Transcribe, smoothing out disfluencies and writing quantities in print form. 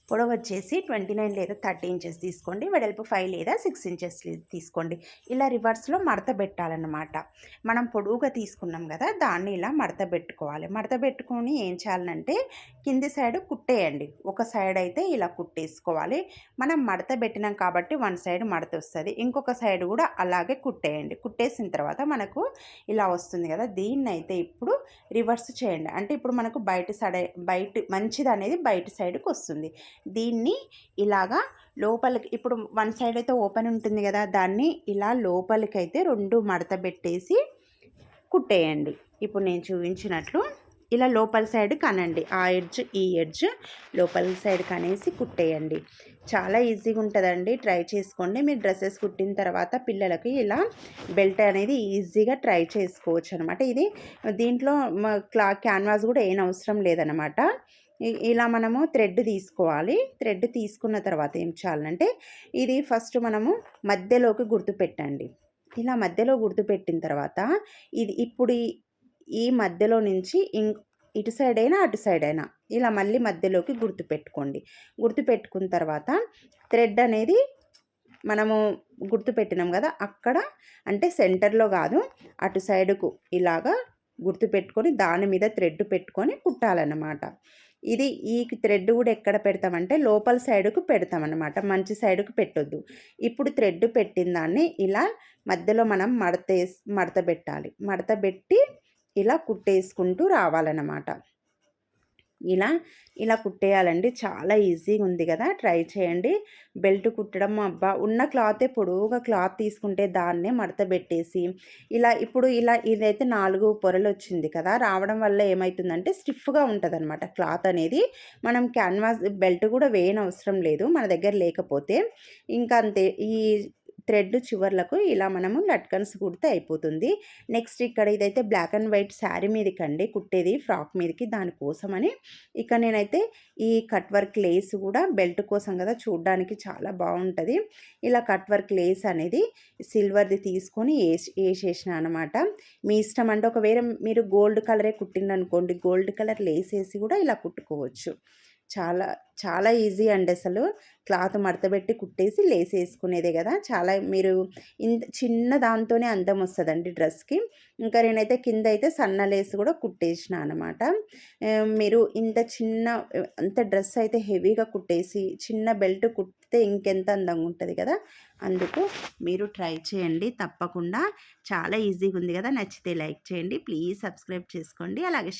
పొడవు వచ్చేసి 29 లేదా 30 ఇంచెస్ తీసుకోండి. వెడల్పు 5 లేదా 6 ఇంచెస్ తీసుకోండి. ఇలా రివర్స్లో మడత పెట్టాలన్నమాట. మనం పొడవుగా తీసుకున్నాం కదా, దాన్ని ఇలా మడత పెట్టుకోవాలి. మడత పెట్టుకొని ఏం చేయాలంటే కింది సైడ్ కుట్టేయండి. ఒక సైడ్ అయితే ఇలా కుట్టేసుకోవాలి. మనం మడత పెట్టినాం కాబట్టి వన్ సైడ్ మడత వస్తుంది, ఇంకొక సైడ్ కూడా అలాగే కుట్టేయండి. కుట్టేసిన తర్వాత మనకు ఇలా వస్తుంది కదా, దీన్ని అయితే ఇప్పుడు రివర్స్ చేయండి. అంటే ఇప్పుడు మనకు బయట మంచిది అనేది బయట సైడ్కి వస్తుంది. దీన్ని ఇలాగా లోపలికి, ఇప్పుడు వన్ సైడ్ అయితే ఓపెన్ ఉంటుంది కదా, దాన్ని ఇలా లోపలికైతే 2 మడత పెట్టేసి కుట్టేయండి. ఇప్పుడు నేను చూపించినట్లు ఇలా లోపల సైడ్ కనండి. ఆ ఎడ్జ్ ఈ ఎడ్జ్ లోపల సైడ్ కనేసి కుట్టేయండి. చాలా ఈజీగా ఉంటుందండి, ట్రై చేసుకోండి. మీరు డ్రెస్సెస్ కుట్టిన తర్వాత పిల్లలకి ఇలా బెల్ట్ అనేది ఈజీగా ట్రై చేసుకోవచ్చు అనమాట. ఇది దీంట్లో క్యాన్వాస్ కూడా ఏం అవసరం లేదనమాట. ఇలా మనము థ్రెడ్ తీసుకోవాలి. థ్రెడ్ తీసుకున్న తర్వాత ఏం చేయాలంటే ఇది ఫస్ట్ మనము మధ్యలోకి గుర్తు పెట్టండి. ఇలా మధ్యలో గుర్తు పెట్టిన తర్వాత ఇది ఇప్పుడు ఈ మధ్యలో నుంచి ఇటు సైడ్ అయినా అటు సైడ్ అయినా ఇలా మళ్ళీ మధ్యలోకి గుర్తు పెట్టుకోండి. గుర్తు పెట్టుకున్న తర్వాత థ్రెడ్ అనేది మనము గుర్తు పెట్టినాం కదా, అక్కడ అంటే సెంటర్లో కాదు అటు సైడ్కు ఇలాగా గుర్తు పెట్టుకొని దాని మీద థ్రెడ్ పెట్టుకొని కుట్టాలన్నమాట. ఇది ఈ థ్రెడ్ కూడా ఎక్కడ పెడతామంటే లోపల సైడ్కు పెడతామన్నమాట, మంచి సైడ్కు పెట్టొద్దు. ఇప్పుడు థ్రెడ్ పెట్టిన దాన్ని ఇలా మధ్యలో మనం మడత పెట్టాలి. మడత పెట్టి ఇలా కుట్టేసుకుంటూ రావాలన్నమాట. ఇలా కుట్టేయాలండి. చాలా ఈజీగా ఉంది కదా, ట్రై చేయండి. బెల్ట్ కుట్టడం అబ్బా, ఉన్న క్లాతే పొడవుగా క్లాత్ తీసుకుంటే దాన్నే మడత పెట్టేసి ఇప్పుడు ఇదైతే 4 పొరలు వచ్చింది కదా, రావడం వల్ల ఏమవుతుందంటే స్టిఫ్గా ఉంటుంది అనమాట క్లాత్ అనేది. మనం క్యాన్వాస్ బెల్ట్ కూడా వేయనవసరం లేదు మన దగ్గర లేకపోతే. ఇంకా అంతే, ఈ థ్రెడ్ చివర్లకు ఇలా మనము లట్కన్స్ కుడితే అయిపోతుంది. నెక్స్ట్ ఇక్కడ ఇదైతే బ్లాక్ అండ్ వైట్ శారీ మీదకండి కుట్టేది, ఫ్రాక్ మీదకి, దానికోసమని ఇక్కడ నేనైతే ఈ కట్ వర్క్ లేస్ కూడా బెల్ట్ కోసం కదా, చూడడానికి చాలా బాగుంటుంది. ఇలా కట్ వర్క్ లేస్ అనేది సిల్వర్ది తీసుకొని వేసేసిన అనమాట. మీ ఇష్టం, అంటే ఒకవేళ మీరు గోల్డ్ కలరే కుట్టిందనుకోండి, గోల్డ్ కలర్ లేస్ వేసి కూడా ఇలా కుట్టుకోవచ్చు. చాలా చాలా ఈజీ అండి. అసలు క్లాత్ మడతబెట్టి కుట్టేసి లేస్ వేసుకునేదే కదా, చాలా మీరు చిన్న దాంతోనే అందం వస్తుందండి డ్రెస్కి. ఇంకా నేనైతే కింద అయితే సన్న లేస్ కూడా కుట్టేసిన అనమాట. మీరు అంత డ్రెస్ అయితే హెవీగా కుట్టేసి చిన్న బెల్ట్ కుట్టితే ఇంకెంత అందంగా ఉంటుంది కదా, అందుకు మీరు ట్రై చేయండి తప్పకుండా. చాలా ఈజీగా ఉంది కదా, నచ్చితే లైక్ చేయండి, ప్లీజ్ సబ్స్క్రైబ్ చేసుకోండి, అలాగే